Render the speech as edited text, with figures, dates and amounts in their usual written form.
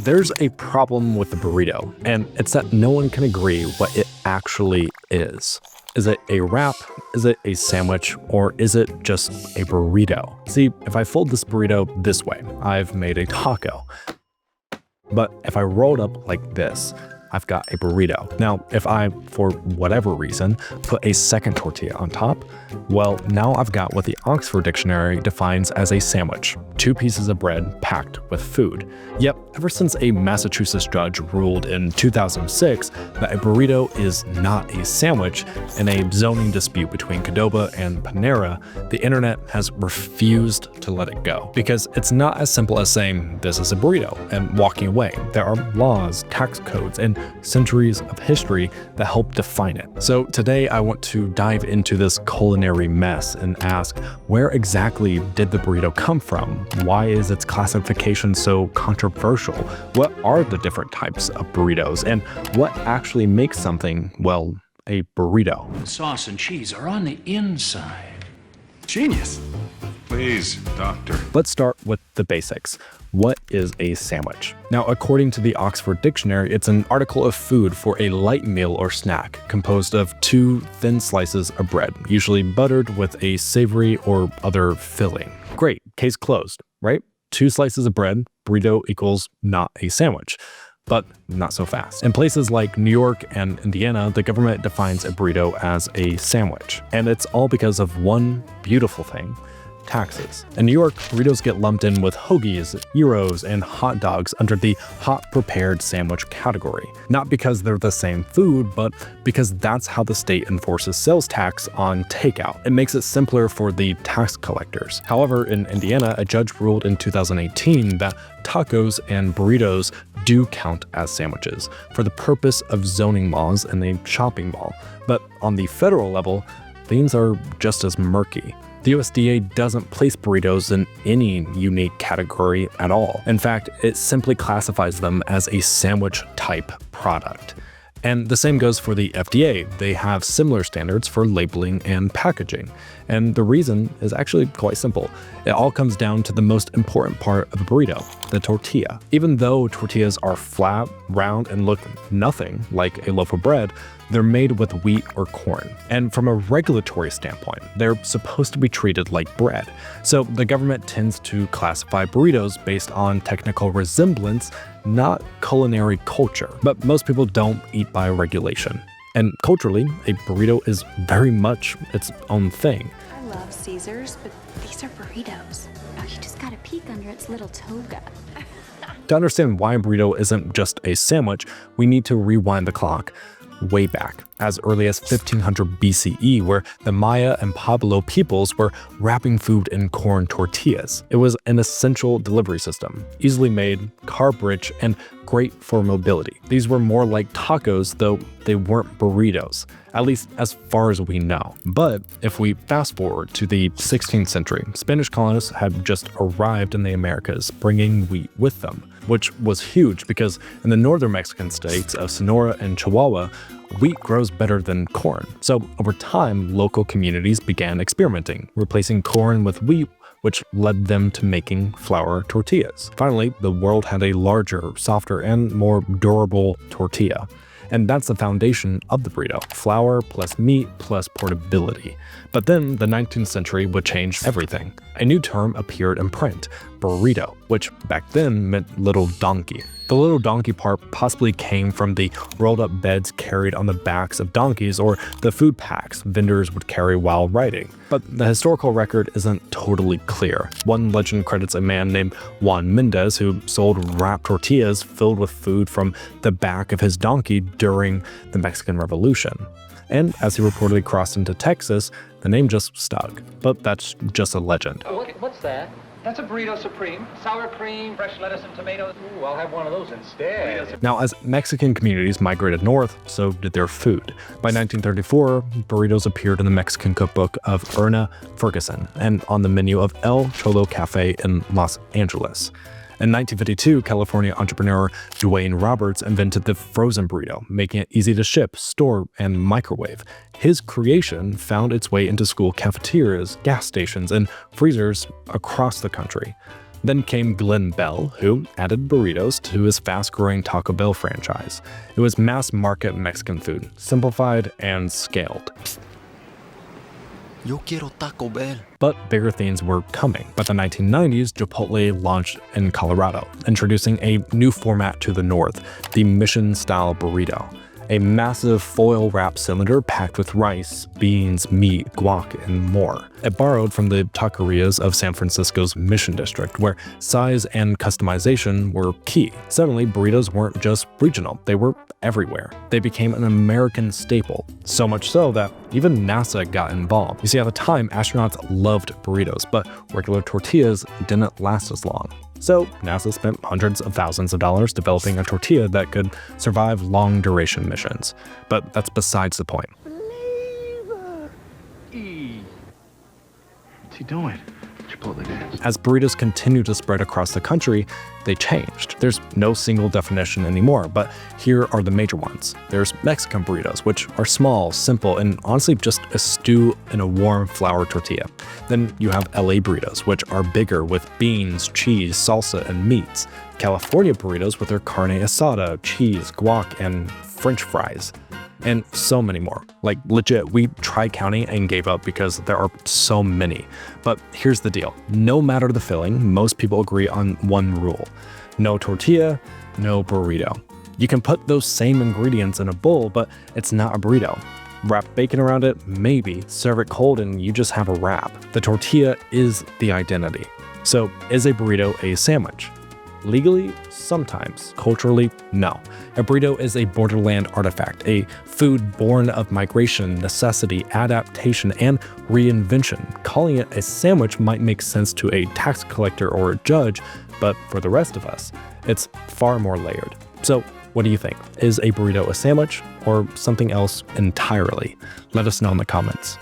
There's a problem with the burrito, and it's that no one can agree what it actually is. Is it a wrap? Is it a sandwich? Or is it just a burrito? See, if I fold this burrito this way, I've made a taco. But if I roll it up like this, I've got a burrito. Now, if I, for whatever reason, put a second tortilla on top, well, now I've got what the Oxford Dictionary defines as a sandwich. 2 pieces of bread packed with food. Yep, ever since a Massachusetts judge ruled in 2006 that a burrito is not a sandwich in a zoning dispute between Qdoba and Panera, the internet has refused to let it go. Because it's not as simple as saying, this is a burrito, and walking away. There are laws, tax codes, and centuries of history that help define it. So today I want to dive into this culinary mess and ask, where exactly did the burrito come from? Why is its classification so controversial? What are the different types of burritos? And what actually makes something, well, a burrito? The sauce and cheese are on the inside. Genius. Please, doctor. Let's start with the basics. What is a sandwich? Now, according to the Oxford Dictionary, it's an article of food for a light meal or snack composed of 2 thin slices of bread, usually buttered with a savory or other filling. Great, case closed, right? 2 slices of bread, burrito equals not a sandwich. But not so fast. In places like New York and Indiana, the government defines a burrito as a sandwich. And it's all because of one beautiful thing: taxes. In New York, burritos get lumped in with hoagies, gyros, and hot dogs under the hot prepared sandwich category. Not because they're the same food, but because that's how the state enforces sales tax on takeout. It makes it simpler for the tax collectors. However, in Indiana, a judge ruled in 2018 that tacos and burritos do count as sandwiches for the purpose of zoning laws in a shopping mall. But on the federal level, things are just as murky. The USDA doesn't place burritos in any unique category at all. In fact, it simply classifies them as a sandwich-type product. And the same goes for the FDA. They have similar standards for labeling and packaging. And the reason is actually quite simple. It all comes down to the most important part of a burrito, the tortilla. Even though tortillas are flat, round, and look nothing like a loaf of bread, they're made with wheat or corn. And from a regulatory standpoint, they're supposed to be treated like bread. So the government tends to classify burritos based on technical resemblance, not culinary culture. But most people don't eat by regulation. And culturally, a burrito is very much its own thing. I love Caesars, but these are burritos. Oh, you just gotta peek under its little toga. To understand why a burrito isn't just a sandwich, we need to rewind the clock way back, as early as 1500 BCE, where the Maya and Pueblo peoples were wrapping food in corn tortillas. It was an essential delivery system, easily made, carb-rich, and great for mobility. These were more like tacos, though they weren't burritos, at least as far as we know. But if we fast forward to the 16th century, Spanish colonists had just arrived in the Americas, bringing wheat with them, which was huge because in the northern Mexican states of Sonora and Chihuahua, wheat grows better than corn. So over time, local communities began experimenting, replacing corn with wheat, which led them to making flour tortillas. Finally, the world had a larger, softer, and more durable tortilla. And that's the foundation of the burrito: flour plus meat plus portability. But then the 19th century would change everything. A new term appeared in print: burrito, which back then meant little donkey. The little donkey part possibly came from the rolled up beds carried on the backs of donkeys or the food packs vendors would carry while riding. But the historical record isn't totally clear. One legend credits a man named Juan Mendez who sold wrapped tortillas filled with food from the back of his donkey during the Mexican Revolution. And as he reportedly crossed into Texas, the name just stuck. But that's just a legend. What's that? That's a burrito supreme. Sour cream, fresh lettuce and tomatoes. Ooh, I'll have one of those instead. Now, as Mexican communities migrated north, so did their food. By 1934, burritos appeared in the Mexican cookbook of Erna Ferguson and on the menu of El Cholo Cafe in Los Angeles. In 1952, California entrepreneur Dwayne Roberts invented the frozen burrito, making it easy to ship, store, and microwave. His creation found its way into school cafeterias, gas stations, and freezers across the country. Then came Glenn Bell, who added burritos to his fast-growing Taco Bell franchise. It was mass-market Mexican food, simplified and scaled. Yo quiero Taco Bell. But bigger things were coming. By the 1990s, Chipotle launched in Colorado, introducing a new format to the north, the Mission-style burrito. A massive foil-wrapped cylinder packed with rice, beans, meat, guac, and more. It borrowed from the taquerias of San Francisco's Mission District, where size and customization were key. Suddenly, burritos weren't just regional, they were everywhere. They became an American staple, so much so that even NASA got involved. You see, at the time, astronauts loved burritos, but regular tortillas didn't last as long. So NASA spent hundreds of thousands of dollars developing a tortilla that could survive long-duration missions. But that's besides the point. What's he doing? Chipotle dance. As burritos continued to spread across the country, they changed. There's no single definition anymore, but here are the major ones. There's Mexican burritos, which are small, simple, and honestly just a stew in a warm flour tortilla. Then you have LA burritos, which are bigger with beans, cheese, salsa, and meats. California burritos with their carne asada, cheese, guac, and French fries. And so many more. Like legit, we tried counting and gave up because there are so many. But here's the deal. No matter the filling, most people agree on one rule. No tortilla, no burrito. You can put those same ingredients in a bowl, but it's not a burrito. Wrap bacon around it, maybe. Serve it cold and you just have a wrap. The tortilla is the identity. So is a burrito a sandwich? Legally, sometimes. Culturally, no. A burrito is a borderland artifact, a food born of migration, necessity, adaptation, and reinvention. Calling it a sandwich might make sense to a tax collector or a judge, but for the rest of us, it's far more layered. So, what do you think? Is a burrito a sandwich or something else entirely? Let us know in the comments.